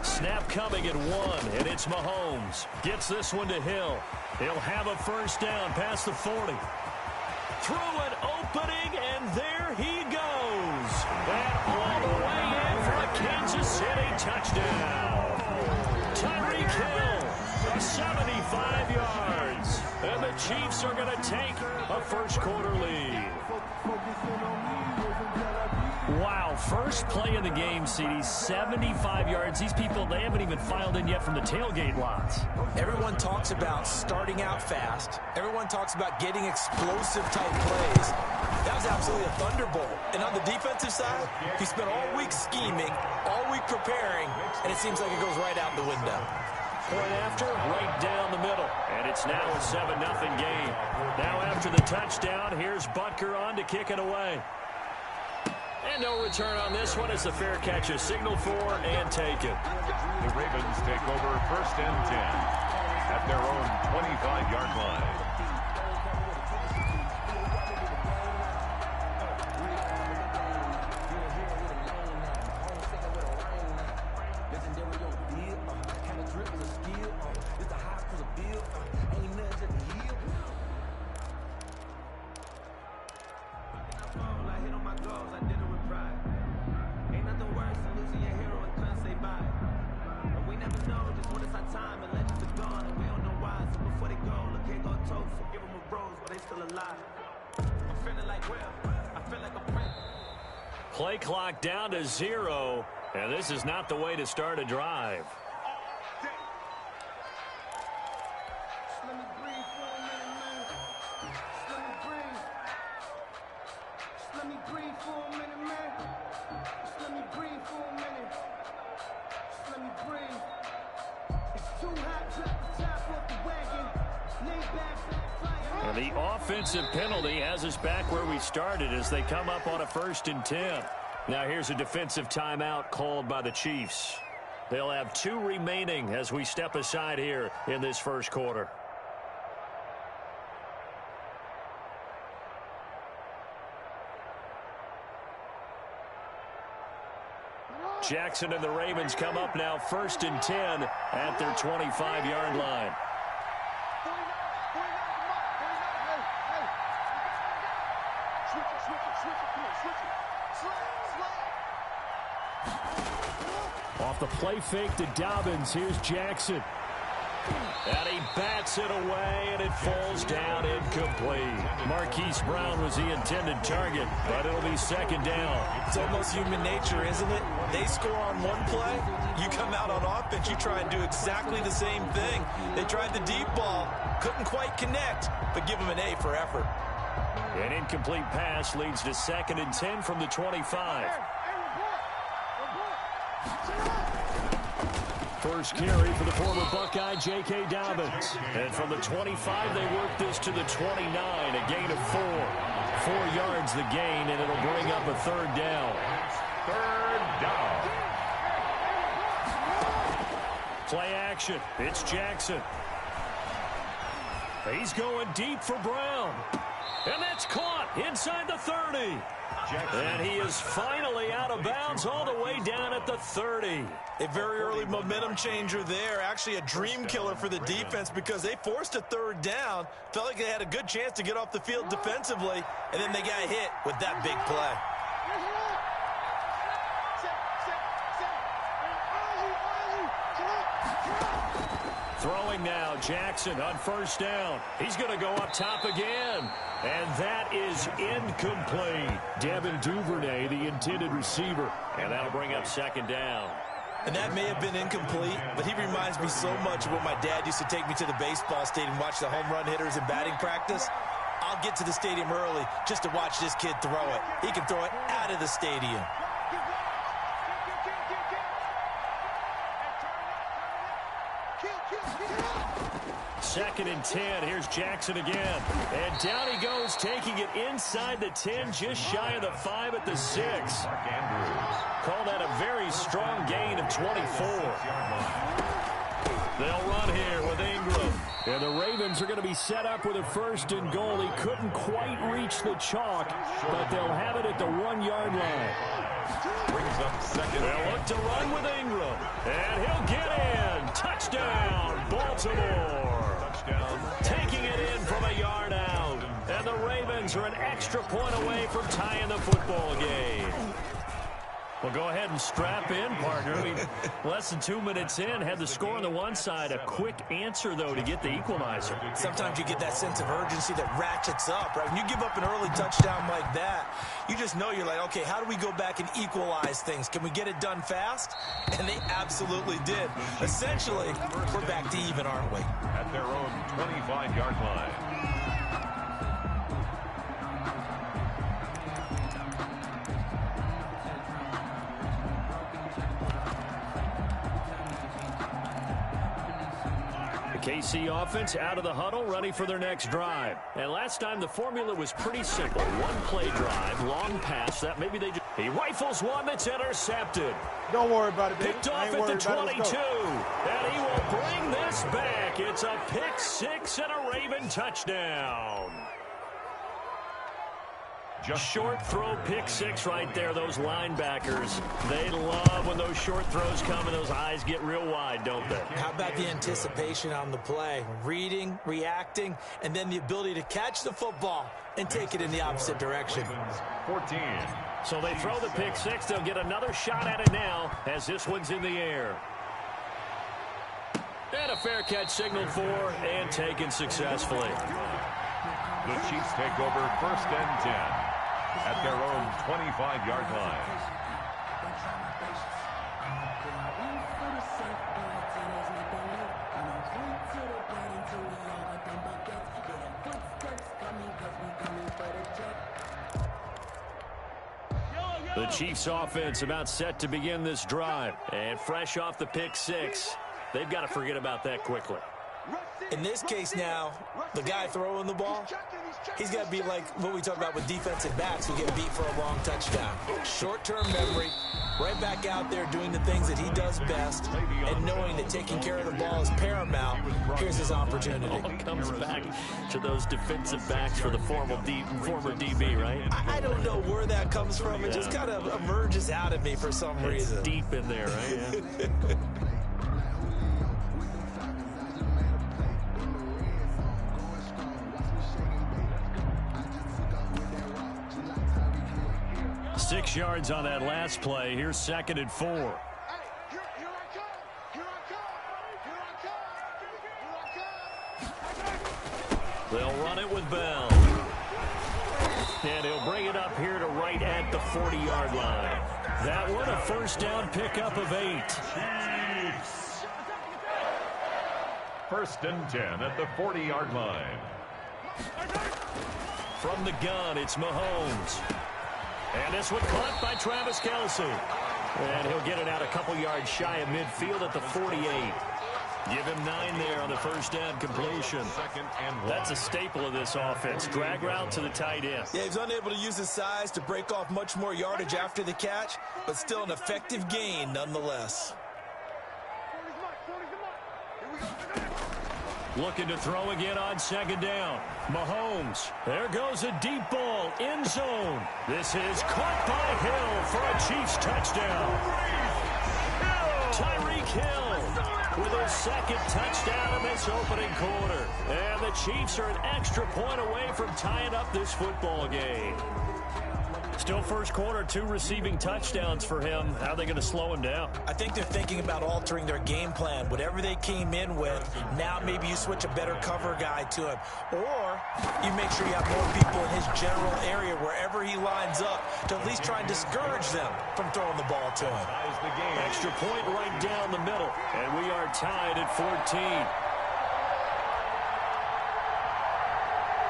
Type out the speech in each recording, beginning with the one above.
Snap coming at 1, and it's Mahomes. Gets this one to Hill. He'll have a first down past the 40. Through an opening, and there he goes. And all the way in for a Kansas City touchdown. Tyreek Hill, 75 yards. And the Chiefs are going to take a first-quarter lead. Wow, first play of the game, CD, 75 yards. These people, they haven't even filed in yet from the tailgate lots. Everyone talks about starting out fast. Everyone talks about getting explosive-type plays. That was absolutely a thunderbolt. And on the defensive side, he spent all week scheming, all week preparing, and it seems like it goes right out the window. Point after, right down the middle. And it's now a 7-0 game. Now after the touchdown, here's Butker on to kick it away. And no return on this one as the fair catch is signaled for and taken. The Ravens take over 1st and 10 at their own 25-yard line. Play clock down to 0, and this is not the way to start a drive. And the offensive penalty has us back where we started as they come up on a 1st and 10. Now here's a defensive timeout called by the Chiefs. They'll have 2 remaining as we step aside here in this first quarter. Jackson and the Ravens come up now 1st and 10 at their 25-yard line. Off the play fake to Dobbins, here's Jackson. And he bats it away, and it falls down incomplete. Marquise Brown was the intended target, but it'll be 2nd down. It's almost human nature, isn't it? They score on one play, you come out on offense, you try and do exactly the same thing. They tried the deep ball, couldn't quite connect, but give them an A for effort. An incomplete pass leads to 2nd and 10 from the 25. First carry for the former Buckeye, J.K. Dobbins. And from the 25, they work this to the 29, a gain of 4. 4 yards the gain, and it'll bring up a 3rd down. 3rd down. Play action. It's Jackson. He's going deep for Brown. And that's caught inside the 30. And he is finally out of bounds all the way down at the 30. A very early momentum changer there. Actually a dream killer for the defense because they forced a 3rd down. Felt like they had a good chance to get off the field defensively. And then they got hit with that big play. Throwing now, Jackson on 1st down. He's going to go up top again. And that is incomplete. Devin Duvernay, the intended receiver. And that'll bring up 2nd down. And that may have been incomplete, but he reminds me so much of when my dad used to take me to the baseball stadium and watch the home run hitters in batting practice. I'll get to the stadium early just to watch this kid throw it. He can throw it out of the stadium. Second and 10. Here's Jackson again. And down he goes, taking it inside the 10, just shy of the 5 at the 6. Call that a very strong gain of 24. They'll run here with Ingram. And the Ravens are going to be set up with a 1st and goal. He couldn't quite reach the chalk, but they'll have it at the 1-yard line. Brings up 2nd. They'll look to run with Ingram. And he'll get in. Touchdown, Baltimore. Touchdown. Taking it in from a yard out. And the Ravens are an extra point away from tying the football game. Well, go ahead and strap in, partner. Less than 2 minutes in, had the score on the one side. A quick answer, though, to get the equalizer. Sometimes you get that sense of urgency that ratchets up, right? When you give up an early touchdown like that, you just know you're like, okay, how do we go back and equalize things? Can we get it done fast? And they absolutely did. Essentially, we're back to even, aren't we? At their own 25-yard line. KC offense out of the huddle, ready for their next drive. And last time the formula was pretty simple. One play drive, long pass. That maybe he rifles one that's intercepted. Don't worry about it, baby. Picked off at the 22. And he will bring this back. It's a pick 6 and a Raven touchdown. Just short throw, pick 6 right there. Those linebackers, they love when those short throws come and those eyes get real wide, don't they? How about the anticipation on the play? Reading, reacting, and then the ability to catch the football and take it in the opposite direction. 14. So they throw the pick 6. They'll get another shot at it now as this one's in the air. And a fair catch signaled for and taken successfully. The Chiefs take over 1st and 10 at their own 25-yard line. The Chiefs offense about set to begin this drive. And fresh off the pick 6, they've got to forget about that quickly. In this case now, the guy throwing the ball, he's got to be like what we talk about with defensive backs who get beat for a long touchdown. Short-term memory, right back out there doing the things that he does best, and knowing that taking care of the ball is paramount. Here's his opportunity. It all comes back to those defensive backs for the former DB, right? I don't know where that comes from. It just kind of emerges out of me for some reason. It's deep in there, right? Yeah. 6 yards on that last play. Here's 2nd and 4. They'll run it with Bell. And he'll bring it up here to right at the 40-yard line. That one a 1st down pickup of 8. 1st and 10 at the 40-yard line. From the gun, it's Mahomes. And this one caught by Travis Kelce. And he'll get it out a couple yards shy of midfield at the 48. Give him 9 there on the 1st down completion. That's a staple of this offense. Drag route to the tight end. Yeah, he's unable to use his size to break off much more yardage after the catch, but still an effective gain nonetheless. Looking to throw again on 2nd down. Mahomes. There goes a deep ball. End zone. This is caught by Hill for a Chiefs touchdown. Tyreek Hill with his 2nd touchdown in this opening quarter. And the Chiefs are an extra point away from tying up this football game. Still first quarter, 2 receiving touchdowns for him. How are they going to slow him down? I think they're thinking about altering their game plan. Whatever they came in with, now maybe you switch a better cover guy to him. Or you make sure you have more people in his general area wherever he lines up to at least try and discourage them from throwing the ball to him. Extra point right down the middle. And we are tied at 14.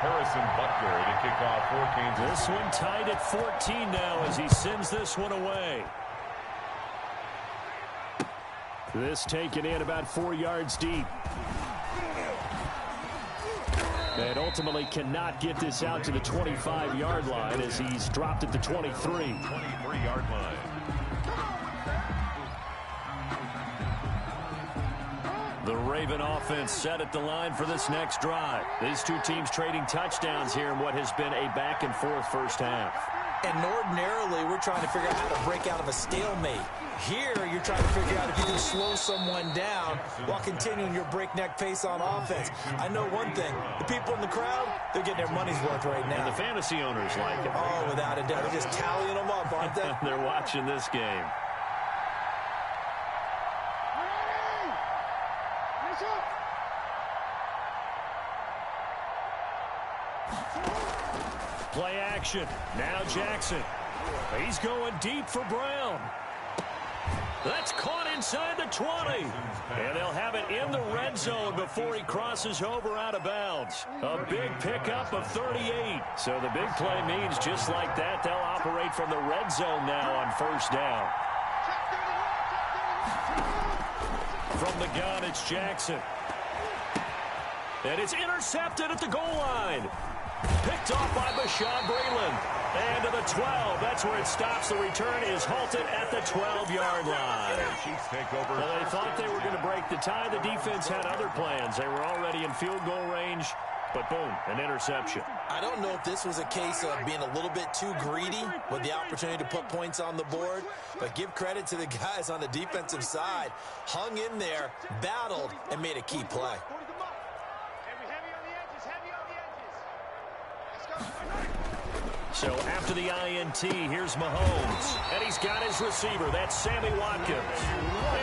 Harrison Butker to kick off for Kansas. This one tied at 14 now as he sends this one away. This taken in about 4 yards deep. And ultimately cannot get this out to the 25-yard line as he's dropped at the 23. 23-yard line. The Raven offense set at the line for this next drive. These two teams trading touchdowns here in what has been a back-and-forth first half. And ordinarily, we're trying to figure out how to break out of a stalemate. Here, you're trying to figure out if you can slow someone down while continuing your breakneck pace on offense. I know one thing. The people in the crowd, they're getting their money's worth right now. And the fantasy owners like it. Oh, without a doubt. They're just tallying them up, aren't they? They're watching this game. Play action. Now Jackson. He's going deep for Brown. That's caught inside the 20. And they'll have it in the red zone before he crosses over out of bounds. A big pickup of 38. So the big play means just like that, they'll operate from the red zone now on first down. From the gun, it's Jackson. And it's intercepted at the goal line. Picked off by Bashaud Breeland. And to the 12. That's where it stops. The return is halted at the 12-yard line. Well, they thought they were going to break the tie. The defense had other plans. They were already in field goal range. But boom, an interception. I don't know if this was a case of being a little bit too greedy with the opportunity to put points on the board. But give credit to the guys on the defensive side. Hung in there, battled, and made a key play. So after the INT, here's Mahomes. And he's got his receiver. That's Sammy Watkins.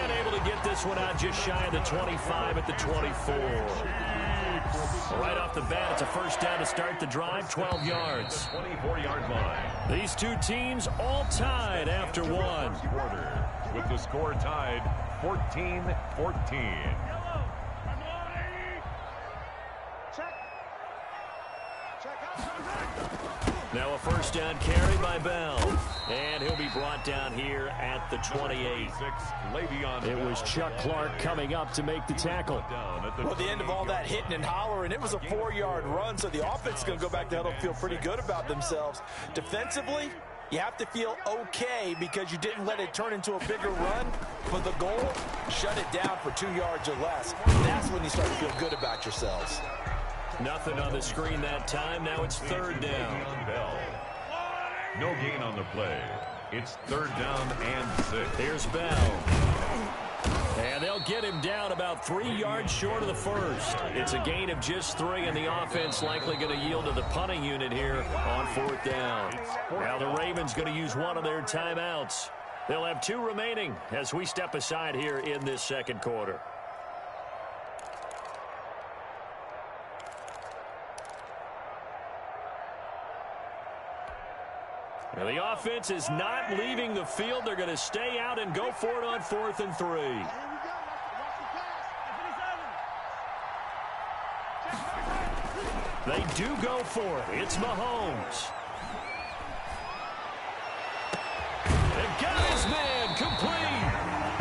And able to get this one out just shy of the 25 at the 24. Right off the bat, it's a first down to start the drive, 12 yards. 24-yard line. These two teams all tied after one. With the score tied 14-14. Now a first down carry by Bell. And he'll be brought down here at the 28. It was Chuck Clark coming up to make the tackle. Well, the end of all that hitting and hollering, it was a 4-yard run, so the offense is going to go back to huddle, feel pretty good about themselves. Defensively, you have to feel okay because you didn't let it turn into a bigger run. But the goal, shut it down for 2 yards or less. That's when you start to feel good about yourselves. Nothing on the screen that time. Now it's third down. Bell. No gain on the play. It's third down and 6. Here's Bell. And they'll get him down about 3 yards short of the first. It's a gain of just 3, and the offense likely going to yield to the punting unit here on fourth down. Now the Ravens going to use one of their timeouts. They'll have 2 remaining as we step aside here in this second quarter. Now the offense is not leaving the field. They're going to stay out and go for it on 4th and 3. They do go for it. It's Mahomes. They've got his man complete.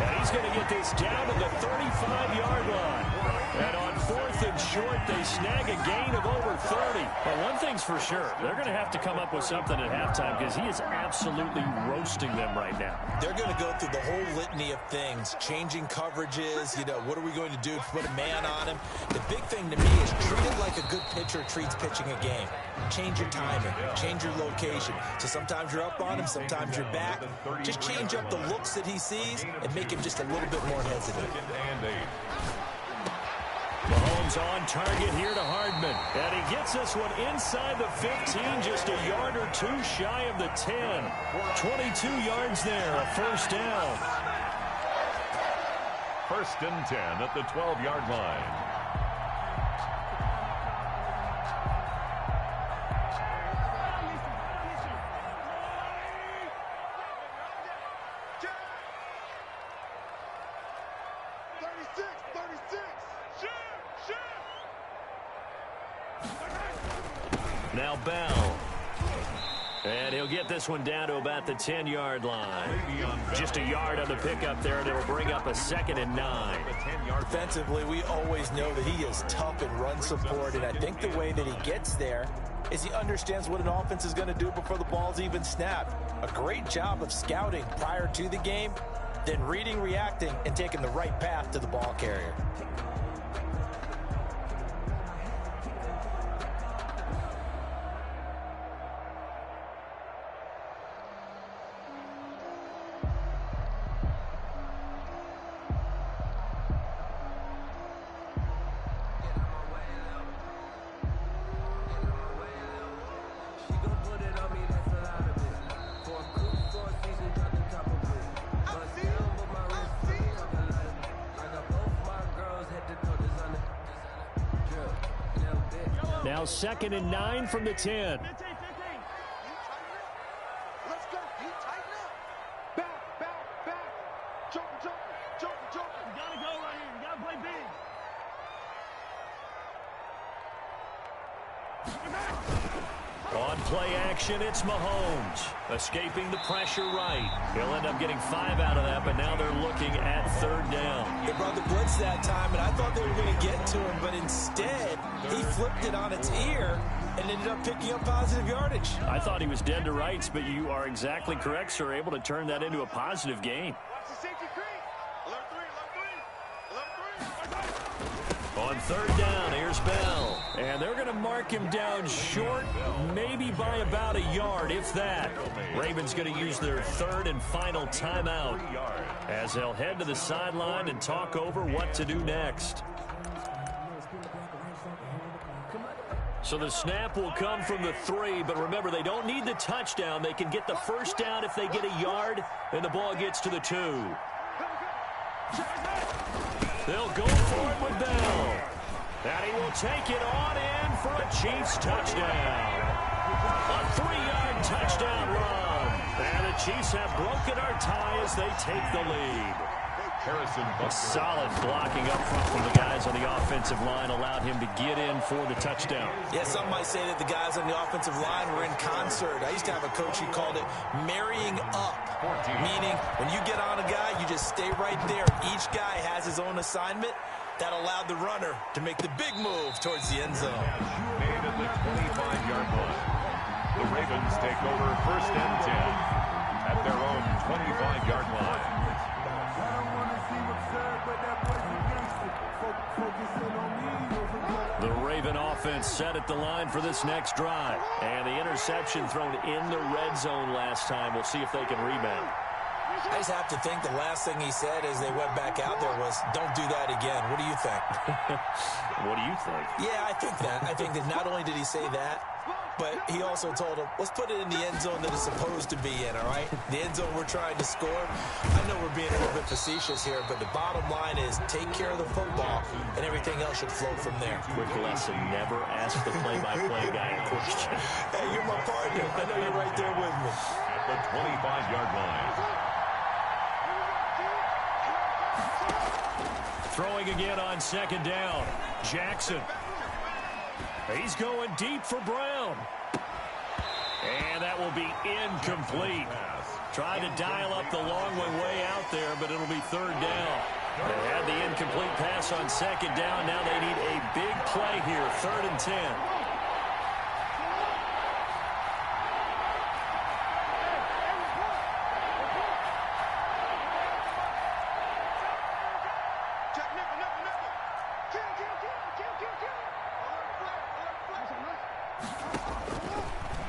And he's going to get this down to the 35-yard line. And on 4th and short, they snag a gain of over 30. Well, one thing's for sure. They're going to have to come up with something at halftime because he is absolutely roasting them right now. They're going to go through the whole litany of things, changing coverages, what are we going to do to put a man on him? The big thing to me is treat it like a good pitcher treats pitching a game. Change your timing, change your location. So sometimes you're up on him, sometimes you're back. Just change up the looks that he sees and make him just a little bit more hesitant. Mahomes on target here to Hardman. And he gets this one inside the 15, just a yard or 2 shy of the 10. 22 yards there, a first down. First and 10 at the 12-yard line. Now Bell. And he'll get this one down to about the 10-yard line. Just a yard on the pickup there, and it'll bring up a 2nd and 9. Defensively, we always know that he is tough in run support, and I think the way that he gets there is he understands what an offense is going to do before the ball's even snapped. A great job of scouting prior to the game, then reading, reacting, and taking the right path to the ball carrier. Now 2nd and 9 from the 10. On play action, it's Mahomes. Escaping the pressure right. He'll end up getting 5 out of that, but now they're looking at 3rd down. They brought the blitz that time, and I thought they were going to get to him, but instead, he flipped it on its ear and ended up picking up positive yardage. I thought he was dead to rights, but you are exactly correct, sir. Able to turn that into a positive gain. On 3rd down, here's Bell. And they're going to mark him down short, maybe by about a yard, if that. Ravens going to use their 3rd and final timeout as they'll head to the sideline and talk over what to do next. So the snap will come from the 3, but remember, they don't need the touchdown. They can get the 1st down if they get a yard, and the ball gets to the 2. They'll go for it with Bell. And he will take it on in for a Chiefs touchdown. A 3-yard touchdown run. And the Chiefs have broken our tie as they take the lead. A solid blocking up front from the guys on the offensive line allowed him to get in for the touchdown. Yeah, some might say that the guys on the offensive line were in concert. I used to have a coach who called it marrying up, meaning when you get on a guy, you just stay right there. Each guy has his own assignment. That allowed the runner to make the big move towards the end zone. Made at the 25-yard line. The Ravens take over 1st and 10 at their own 25-yard line. The Raven offense set at the line for this next drive. And the interception thrown in the red zone last time. We'll see if they can rebound. I just have to think the last thing he said as they went back out there was, don't do that again. What do you think? What do you think? Yeah, I think that. I think that not only did he say that, but he also told him, let's put it in the end zone that it's supposed to be in, all right? The end zone we're trying to score. I know we're being a little bit facetious here, but the bottom line is take care of the football, and everything else should flow from there. Quick lesson, never ask the play-by-play guy a question. Hey, you're my partner. I know you're right there with me. At the 25-yard line. Throwing again on 2nd down. Jackson. He's going deep for Brown. And that will be incomplete. Tried to dial up the long way out there, but it'll be 3rd down. They had the incomplete pass on 2nd down. Now they need a big play here. 3rd and 10.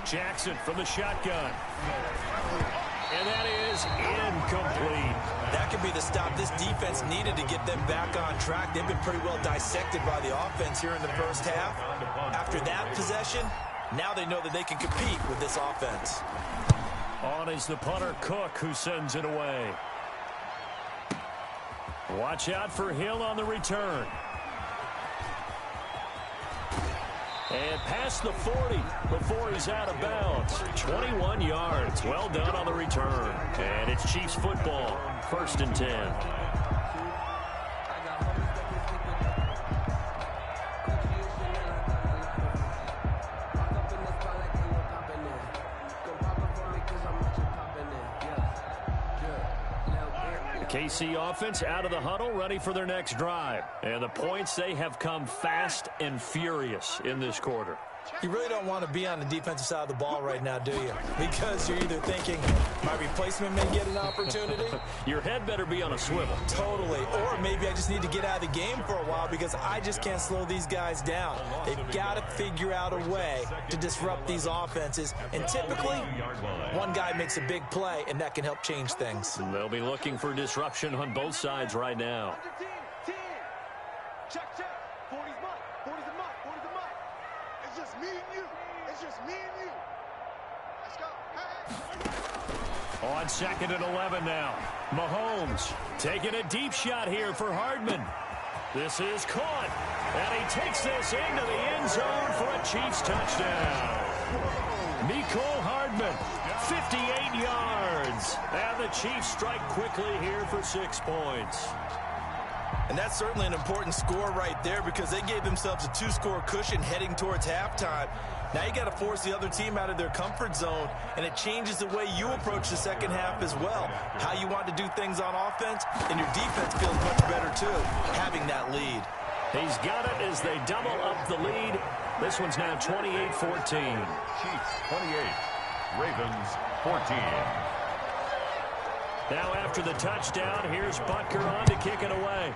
Jackson from the shotgun. And that is incomplete. That could be the stop this defense needed to get them back on track. They've been pretty well dissected by the offense here in the 1st half. After that possession, now they know that they can compete with this offense. On is the punter, Cook, who sends it away. Watch out for Hill on the return. And past the 40 before he's out of bounds. 21 yards. Well done on the return. And it's Chiefs football. 1st and 10. KC offense out of the huddle, ready for their next drive. And the points, they have come fast and furious in this quarter. You really don't want to be on the defensive side of the ball right now, do you? Because you're either thinking, my replacement may get an opportunity. Your head better be on a swivel. Totally. Or maybe I just need to get out of the game for a while because I just can't slow these guys down. They've got to figure out a way to disrupt these offenses. And typically, one guy makes a big play, and that can help change things. They'll be looking for disruption on both sides right now. Check, check. 40's mine. 40's a mine. 40's a mine. It's just me and you. It's just me and you. Let's go. Hey. On 2nd and 11 now. Mahomes taking a deep shot here for Hardman. This is caught. And he takes this into the end zone for a Chiefs touchdown. Mecole Hardman, 58 yards. And the Chiefs strike quickly here for 6 points. And that's certainly an important score right there because they gave themselves a 2-score cushion heading towards halftime. Now you got to force the other team out of their comfort zone, and it changes the way you approach the second half as well. How you want to do things on offense, and your defense feels much better too, having that lead. He's got it as they double up the lead. This one's now 28-14. Chiefs 28, Ravens 14. Now after the touchdown, here's Butker on to kick it away.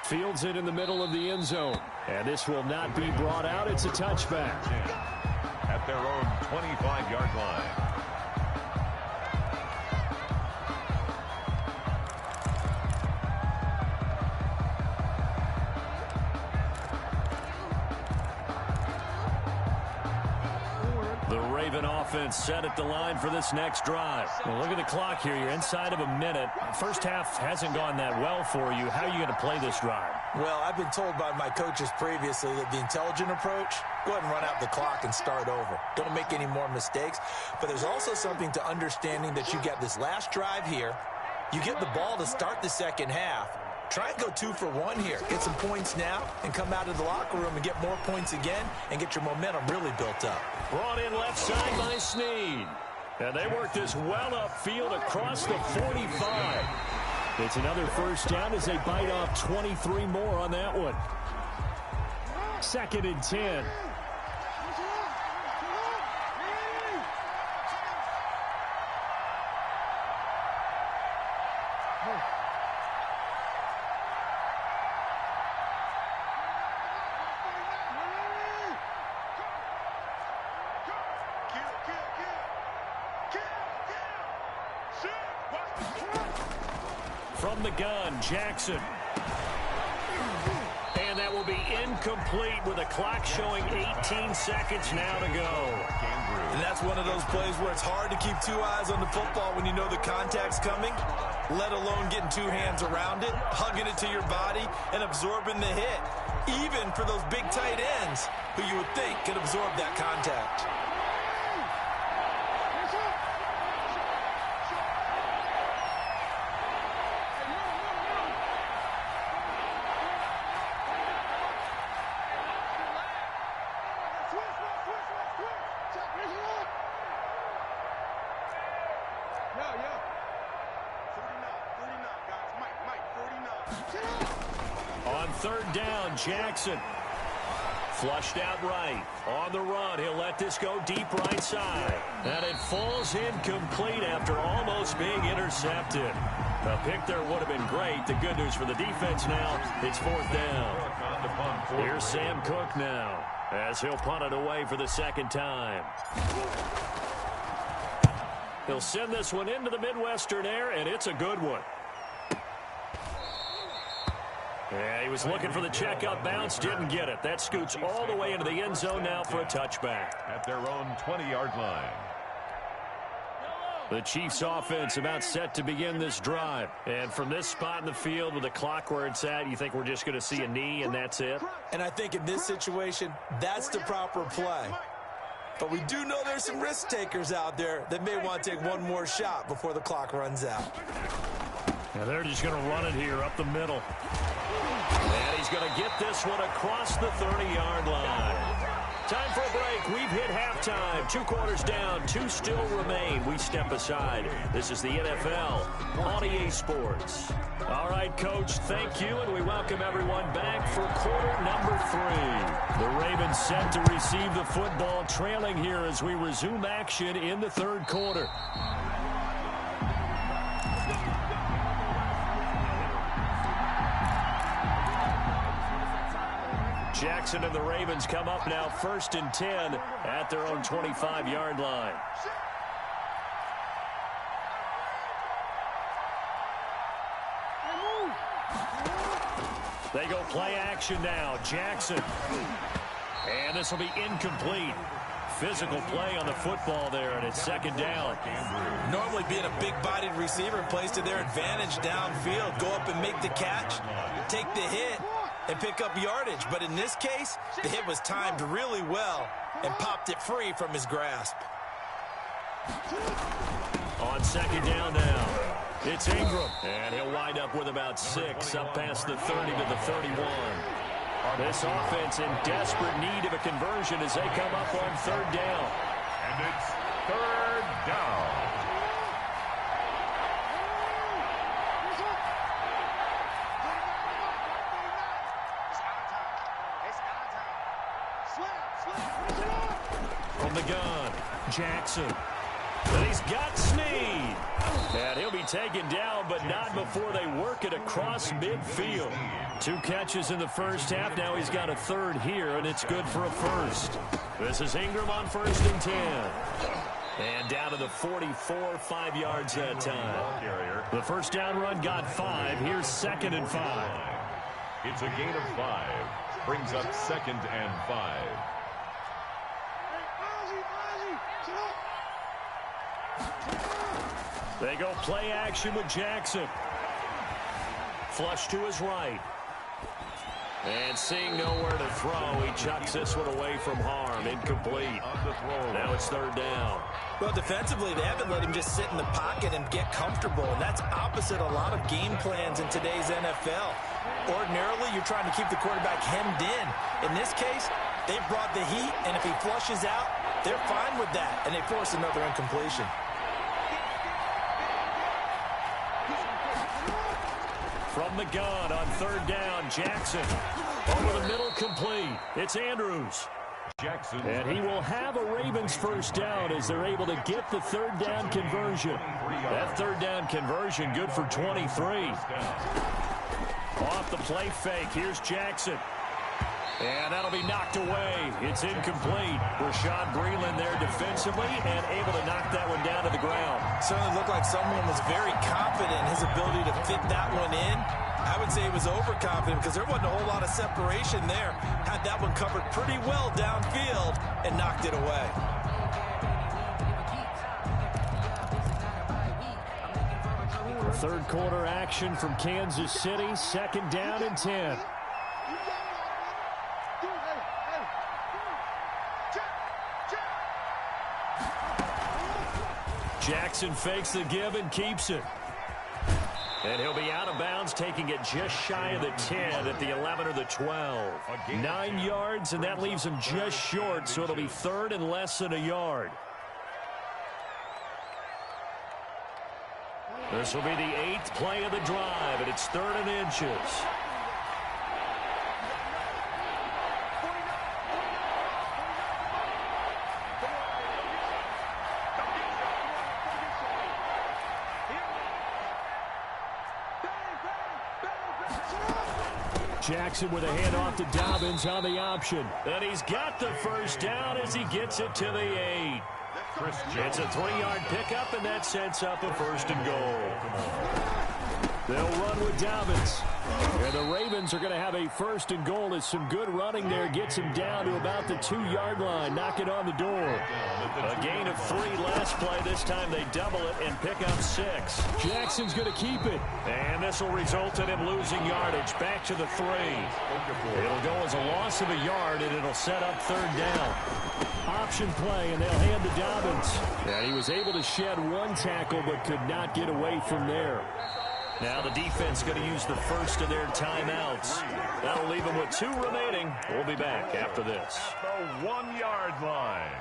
Fields it in the middle of the end zone. And this will not be brought out. It's a touchback. At their own 25-yard line. The Raven offense set at the line for this next drive. Well, look at the clock here. You're inside of a minute. First half hasn't gone that well for you. How are you going to play this drive? Well, I've been told by my coaches previously that the intelligent approach, go ahead and run out the clock and start over. Don't make any more mistakes. But there's also something to understanding that you get this last drive here. You get the ball to start the second half. Try and go 2 for 1 here. Get some points now and come out of the locker room and get more points again and get your momentum really built up. Brought in left side by Snead. And they work this well upfield across the 45. It's another first down as they bite off 23 more on that one. 2nd and 10. From the gun, Jackson. And that will be incomplete with the clock showing 18 seconds now to go. And that's one of those plays where it's hard to keep 2 eyes on the football when you know the contact's coming, let alone getting 2 hands around it, hugging it to your body, and absorbing the hit, even for those big tight ends who you would think could absorb that contact. On 3rd down, Jackson. Flushed out right. On the run, he'll let this go deep right side. And it falls incomplete after almost being intercepted. A pick there would have been great. The good news for the defense now, it's 4th down. Here's Sam Cook now, as he'll punt it away for the 2nd time. He'll send this one into the Midwestern air, and it's a good one. Yeah, he was looking for the checkup bounce, didn't get it. That scoots all the way into the end zone now for a touchback. At their own 20-yard line. The Chiefs offense about set to begin this drive. And from this spot in the field with the clock where it's at, you think we're just going to see a knee and that's it? And I think in this situation, that's the proper play. But we do know there's some risk takers out there that may want to take one more shot before the clock runs out. Now they're just going to run it here up the middle. And he's going to get this one across the 30-yard line. Time for a break. We've hit halftime. 2 quarters down. 2 still remain. We step aside. This is the NFL on EA Sports. All right, Coach, thank you, and we welcome everyone back for quarter number 3. The Ravens set to receive the football, trailing here as we resume action in the 3rd quarter. Jackson and the Ravens come up now 1st and 10 at their own 25-yard line. They go play action now. Jackson. And this will be incomplete. physical play on the football there, and it's second down. Normally being a big-bodied receiver plays to their advantage downfield. Go up and make the catch, take the hit, and pick up yardage. But in this case, the hit was timed really well and popped it free from his grasp. On second down now, it's Ingram, and he'll wind up with about 6 up past the 30 to the 31. This offense in desperate need of a conversion as they come up on third down. And it's third down. From the gun, Jackson. And he's got Snead. And he'll be taken down, but not before they work it across midfield. 2 catches in the first half. Now he's got a third here, and it's good for a first. This is Ingram on 1st and 10. And down to the 44, 5 yards that time. The first down run got 5. Here's 2nd and 5. It's a gain of 5. Brings up 2nd and 5. They go play action with Jackson. Flush to his right. And seeing nowhere to throw, he chucks this one away from harm. Incomplete. Now it's third down. Well, defensively, they haven't let him just sit in the pocket and get comfortable, and that's opposite a lot of game plans in today's NFL. Ordinarily, you're trying to keep the quarterback hemmed in. In this case, they brought the heat, and if he flushes out, they're fine with that, and they force another incompletion. From the gun on third down, Jackson. Over the middle, complete. It's Andrews. Jackson. And he will have a Ravens first down as they're able to get the third down conversion. That third down conversion good for 23. Off the play fake, here's Jackson. And that'll be knocked away. It's incomplete. Rashad Breeland there defensively and able to knock that one down to the ground. Certainly looked like someone was very confident in his ability to fit that one in. I would say he was overconfident because there wasn't a whole lot of separation there. Had that one covered pretty well downfield and knocked it away. Third quarter action from Kansas City. 2nd down and 10. Jackson fakes the give and keeps it. And he'll be out of bounds, taking it just shy of the 10 at the 11 or the 12. 9 yards, and that leaves him just short, so it'll be third and less than a yard. This will be the 8th play of the drive, and it's 3rd and inches. Jackson with a handoff to Dobbins on the option. And he's got the first down as he gets it to the 8. It's a 3-yard pickup, and that sets up a 1st and goal. They'll run with Dobbins. And the Ravens are going to have a 1st and goal as some good running there gets him down to about the 2-yard line, knocking on the door. A gain of 3 last play. This time they double it and pick up 6. Jackson's going to keep it. And this will result in him losing yardage back to the 3. It'll go as a loss of a yard, and it'll set up 3rd down. Option play, and they'll hand to Dobbins. And he was able to shed 1 tackle but could not get away from there. Now the defense going to use the first of their timeouts. That'll leave them with 2 remaining. We'll be back after this. At the 1-yard line.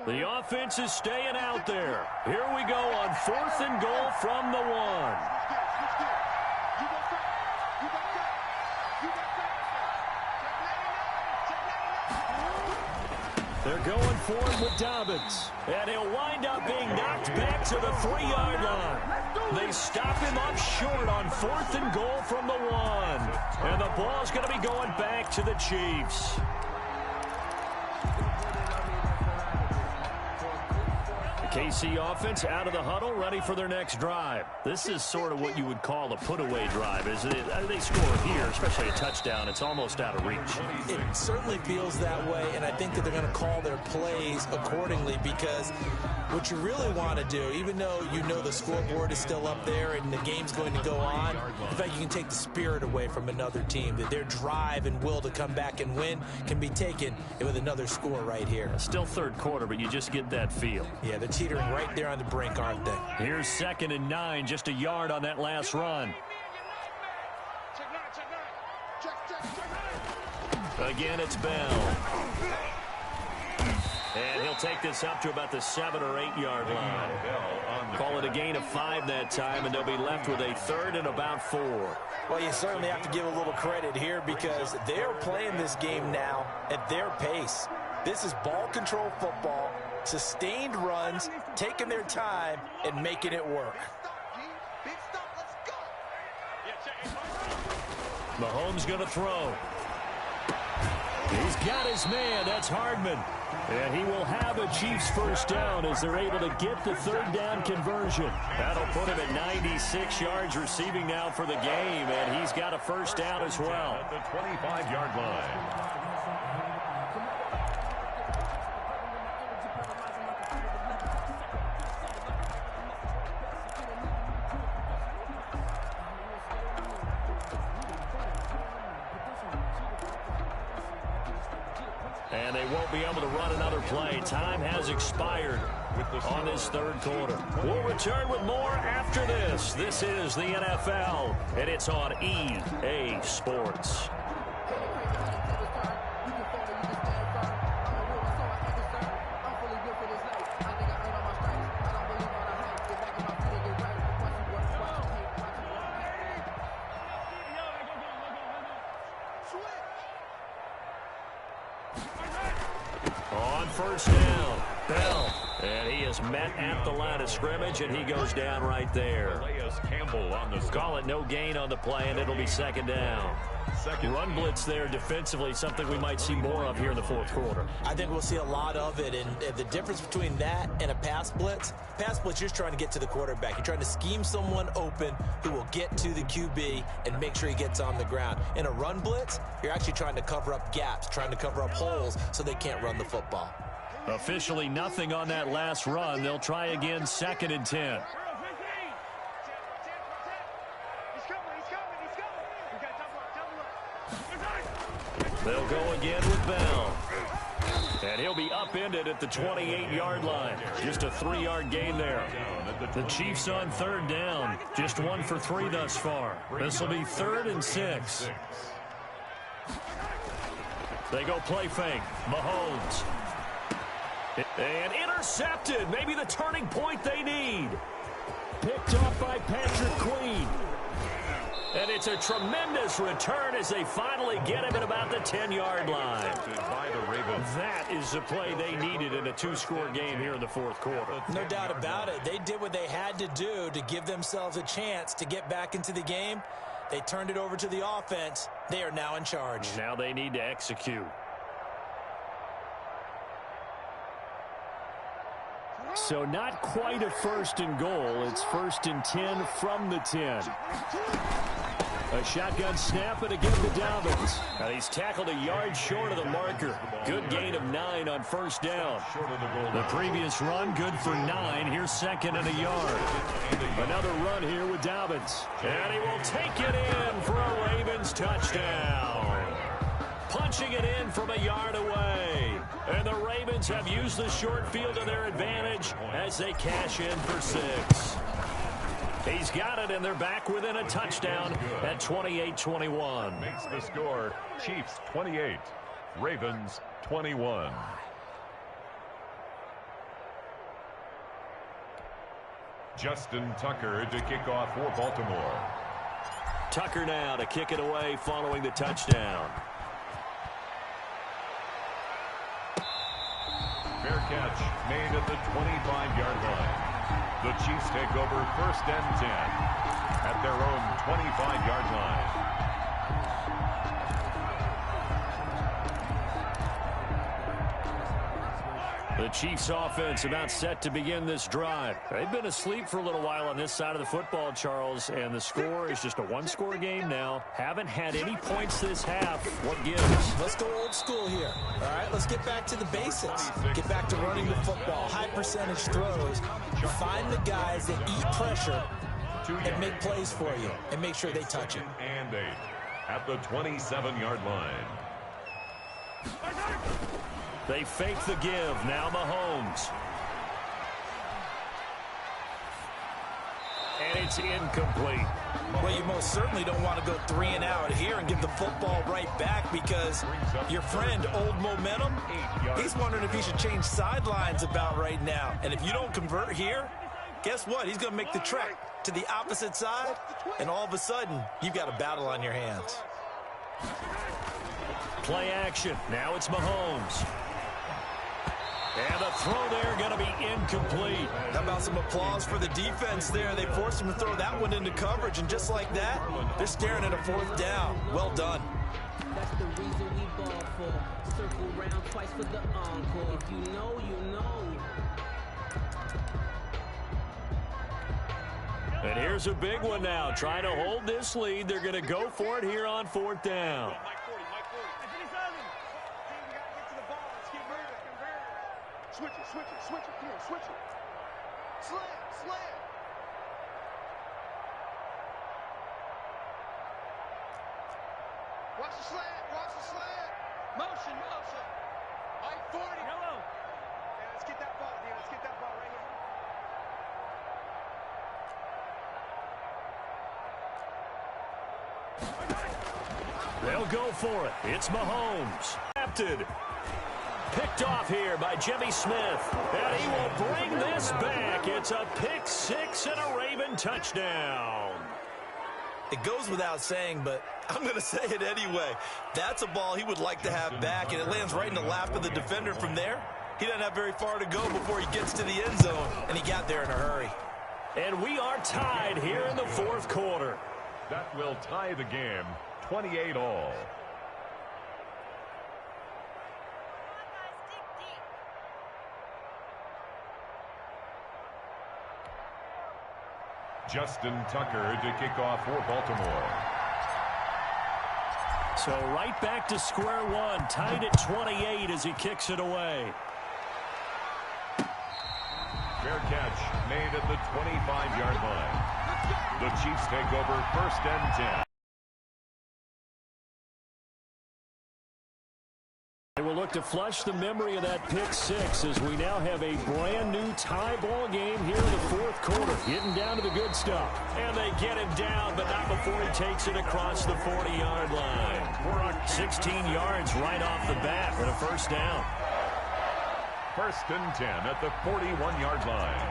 The offense is staying out there. Here we go on 4th and goal from the 1. They're going for it with Dobbins. And he'll wind up being knocked back to the 3-yard line. They stop him up short on 4th and goal from the 1. And the ball's going to be going back to the Chiefs. KC offense out of the huddle, ready for their next drive. This is sort of what you would call a put-away drive, isn't it? They score here, especially a touchdown. It's almost out of reach. It certainly feels that way, and I think that they're going to call their plays accordingly, because what you really want to do, even though you know the scoreboard is still up there and the game's going to go on, the fact you can take the spirit away from another team, that their drive and will to come back and win can be taken with another score right here. Still third quarter, but you just get that feel. Yeah, they're teetering right there on the brink, aren't they? Here's 2nd and 9, just a yard on that last run. Again, it's Bell. And he'll take this up to about the 7 or 8 yard line. Call it a gain of 5 that time, and they'll be left with a 3rd and about 4. Well, you certainly have to give a little credit here, because they're playing this game now at their pace. This is ball control football, sustained runs, taking their time, and making it work. Mahomes going to throw. He's got his man. That's Hardman. And he will have a Chiefs first down as they're able to get the 3rd down conversion. That'll put him at 96 yards receiving now for the game, and he's got a first down as well. At the 25-yard line. And they won't be able to run another play. Time has expired on this 3rd quarter. We'll return with more after this. This is the NFL, and it's on EA Sports. On first down, Bell. And he is met at the line of scrimmage, and he goes down right there. Campbell on the Call it no gain on the play, and it'll be 2nd down. Run blitz there defensively, something we might see more of here in the 4th quarter. I think we'll see a lot of it, and the difference between that and a pass blitz, you're just trying to get to the quarterback. You're trying to scheme someone open who will get to the QB and make sure he gets on the ground. In a run blitz, you're actually trying to cover up gaps, trying to cover up holes so they can't run the football. Officially nothing on that last run. They'll try again, 2nd and 10. They'll go again with Bell. And he'll be upended at the 28-yard line. Just a 3-yard gain there. The Chiefs on 3rd down. Just 1 for 3 thus far. This will be 3rd and 6. They go play fake. Mahomes. And intercepted. Maybe the turning point they need. Picked off by Patrick Queen. And it's a tremendous return as they finally get him at about the 10-yard line. That is the play they needed in a 2-score game here in the 4th quarter. No doubt about it. They did what they had to do to give themselves a chance to get back into the game. They turned it over to the offense. They are now in charge. Now they need to execute. So not quite a 1st and goal. It's 1st and 10 from the 10. A shotgun snap and again to Dobbins. And he's tackled a yard short of the marker. Good gain of 9 on 1st down. The previous run, good for 9. Here's 2nd and a yard. Another run here with Dobbins. And he will take it in for a Ravens touchdown. Punching it in from a yard away. And the Ravens have used the short field to their advantage as they cash in for 6. He's got it, and they're back within a touchdown at 28-21. Makes the score Chiefs 28, Ravens 21. Justin Tucker to kick off for Baltimore. Tucker now to kick it away following the touchdown. Fair catch made at the 25-yard line. The Chiefs take over 1st and 10 at their own 25-yard line. The Chiefs offense about set to begin this drive. They've been asleep for a little while on this side of the football, Charles, and the score is just a one-score game now. Haven't had any points this half. What gives? Let's go old school here. All right, let's get back to the basics. Get back to running the football, high percentage throws. Find the guys that eat pressure and make plays for you and make sure they touch it. And 8 at the 27-yard line. They fake the give. Now Mahomes. And it's incomplete. Well, you most certainly don't want to go 3 and out here and give the football right back because your friend, Old Momentum, he's wondering if he should change sidelines about right now. And if you don't convert here, guess what? He's going to make the trek to the opposite side, and all of a sudden, you've got a battle on your hands. Play action. Now it's Mahomes. And the throw there going to be incomplete. How about some applause for the defense there? They forced him to throw that one into coverage, and just like that, they're staring at a 4th down. Well done. That's the reason we ball for. Circle round twice for the encore. If you know, you know. And here's a big one now. Trying to hold this lead. They're going to go for it here on 4th down. Switch it, switch it, switch it. Come on, switch it. Slam, slam. Watch the slant, watch the slant. Motion, motion. Mike 40. Hello. Yeah, let's get that ball, dude. Let's get that ball right here. They'll go for it. It's Mahomes. Captain. Picked off here by Jimmy Smith. And he will bring this back. It's a pick 6 and a Raven touchdown. It goes without saying, but I'm going to say it anyway. That's a ball he would like to have back, and it lands right in the lap of the defender. From there, he doesn't have very far to go before he gets to the end zone, and he got there in a hurry. And we are tied here in the 4th quarter. That will tie the game, 28-all. Justin Tucker to kick off for Baltimore. So right back to square one, tied at 28 as he kicks it away. Fair catch made at the 25-yard line. The Chiefs take over 1st and 10. They will look to flush the memory of that pick 6 as we now have a brand new tie ball game here in the 4th quarter. Getting down to the good stuff. And they get him down, but not before he takes it across the 40-yard line. 16 yards right off the bat for the 1st down. 1st and 10 at the 41-yard line.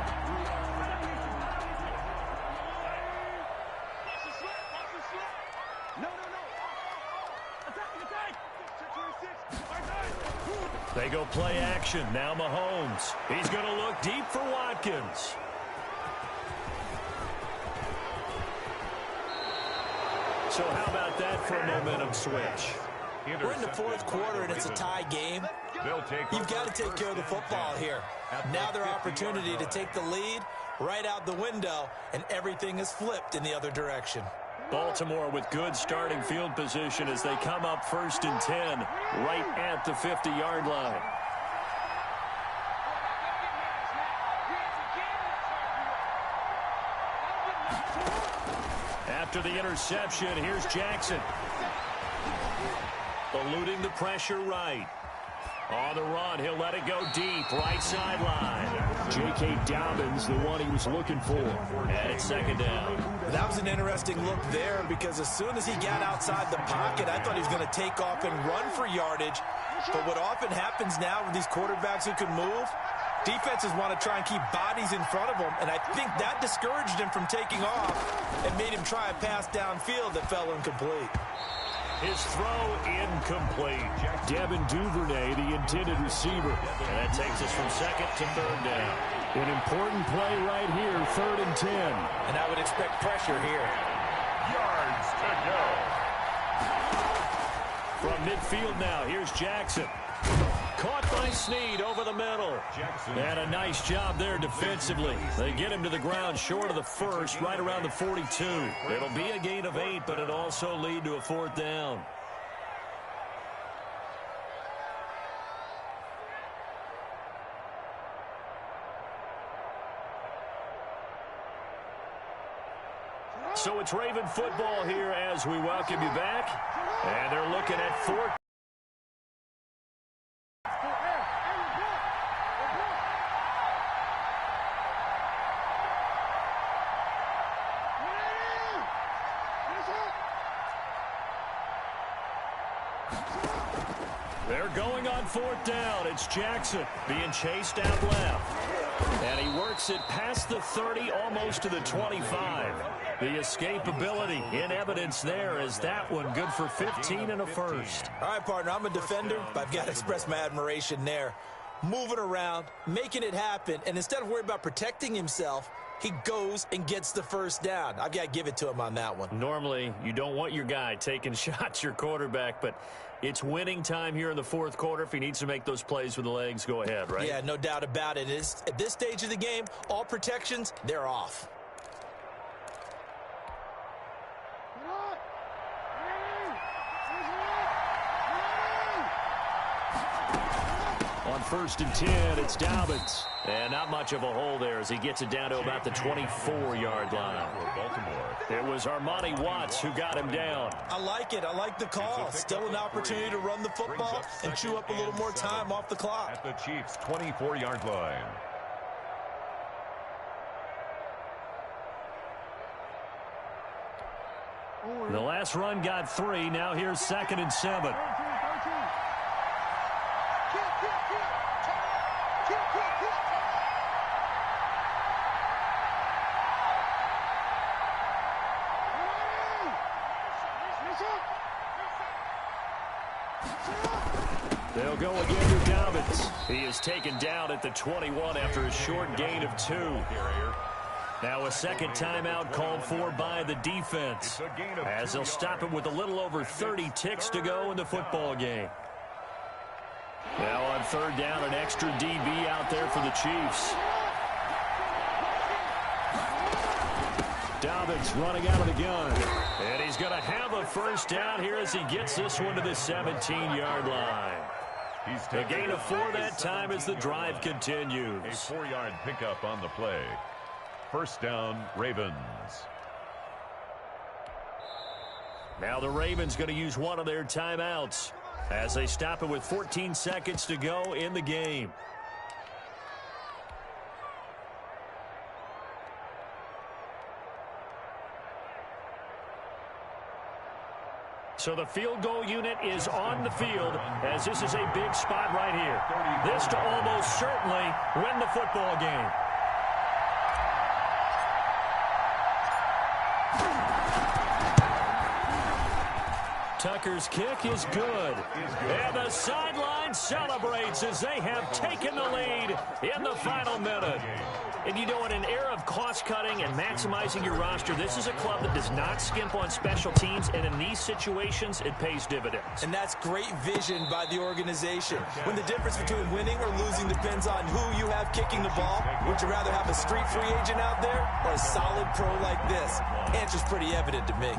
They go play action. Now Mahomes. He's going to look deep for Watkins. So how about that for a momentum switch? We're in the 4th quarter, and it's a tie game. You've got to take care of the football here. Now their opportunity to take the lead right out the window, and everything is flipped in the other direction. Baltimore with good starting field position as they come up 1st and 10 right at the 50-yard line. After the interception, here's Jackson. Eluding the pressure right. On the run, he'll let it go deep, right sideline. J.K. Dobbins, the one he was looking for. And it's 2nd down. That was an interesting look there because as soon as he got outside the pocket, I thought he was going to take off and run for yardage. But what often happens now with these quarterbacks who can move, defenses want to try and keep bodies in front of them, and I think that discouraged him from taking off and made him try a pass downfield that fell incomplete. His throw incomplete. Devin Duvernay, the intended receiver. And that takes us from 2nd to 3rd down. An important play right here, 3rd and 10. And I would expect pressure here. Yards to go. From midfield now, here's Jackson. Caught by Snead over the middle. And a nice job there defensively. They get him to the ground short of the first, right around the 42. It'll be a gain of 8, but it'll also lead to a 4th down. So it's Raven football here as we welcome you back. And they're looking at 4th. They're going on 4th down. It's Jackson being chased out left. And he works it past the 30, almost to the 25. The escapability in evidence there is that one good for 15 and a first. All right, partner, I'm a defender, but I've got to express my admiration there. Moving around, making it happen, and instead of worrying about protecting himself, he goes and gets the first down. I've got to give it to him on that one. Normally, you don't want your guy taking shots, your quarterback, but it's winning time here in the 4th quarter. If he needs to make those plays with the legs, go ahead, right? Yeah, no doubt about it. At this stage of the game, all protections, they're off. On 1st and 10, it's Dobbins. And not much of a hole there as he gets it down to about the 24-yard line. It was Armani Watts who got him down. I like it. I like the call. Still an opportunity to run the football and chew up a little more time off the clock. At the Chiefs' 24-yard line. The last run got 3. Now here's 2nd and 7. They'll go again to Dobbins. He is taken down at the 21 after a short gain of 2. Now a second timeout called for by the defense, as they'll stop it with a little over 30 ticks to go in the football game. Now on 3rd down, an extra DB out there for the Chiefs. Dobbins running out of the gun. And he's going to have a first down here as he gets this one to the 17-yard line. A gain of 4 that time as the drive continues. A 4-yard pickup on the play. 1st down, Ravens. Now the Ravens going to use one of their timeouts as they stop it with 14 seconds to go in the game. So the field goal unit is on the field as this is a big spot right here. This to almost certainly win the football game. Tucker's kick is good. And the sideline celebrates as they have taken the lead in the final minute. And you know, in an era of cost-cutting and maximizing your roster, this is a club that does not skimp on special teams, and in these situations, it pays dividends. And that's great vision by the organization. When the difference between winning or losing depends on who you have kicking the ball, would you rather have a street free agent out there or a solid pro like this? Answer's pretty evident to me.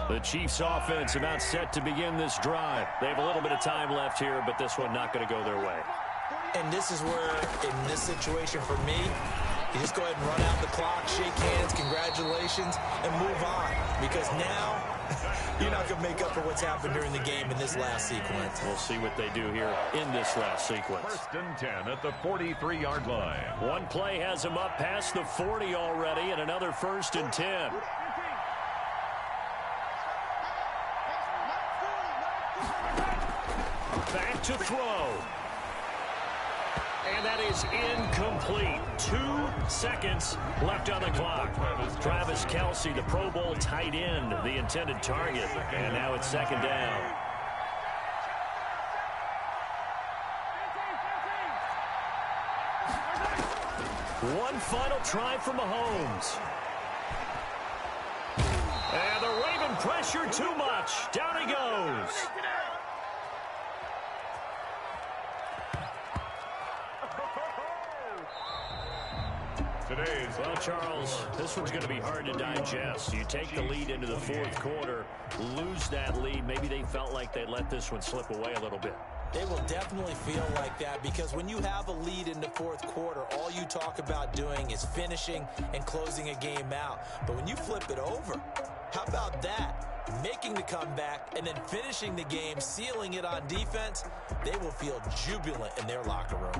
The Chiefs offense about set to begin this drive. They have a little bit of time left here, but this one not going to go their way. And this is where, in this situation for me, you just go ahead and run out the clock, shake hands, congratulations, and move on. Because now, you're not going to make up for what's happened during the game in this last sequence. We'll see what they do here in this last sequence. 1st and 10 at the 43-yard line. One play has them up past the 40 already, and another 1st and 10. Back to throw. And that is incomplete. 2 seconds left on the clock. Travis Kelce, the Pro Bowl tight end, the intended target. And now it's 2nd down. One final try for Mahomes. Pressure too much. Down he goes. Well, Charles, this one's going to be hard to digest. You take the lead into the fourth quarter, lose that lead. Maybe they felt like they let this one slip away a little bit. They will definitely feel like that because when you have a lead in the fourth quarter, all you talk about doing is finishing and closing a game out. But when you flip it over, how about that? Making the comeback and then finishing the game, sealing it on defense, they will feel jubilant in their locker room.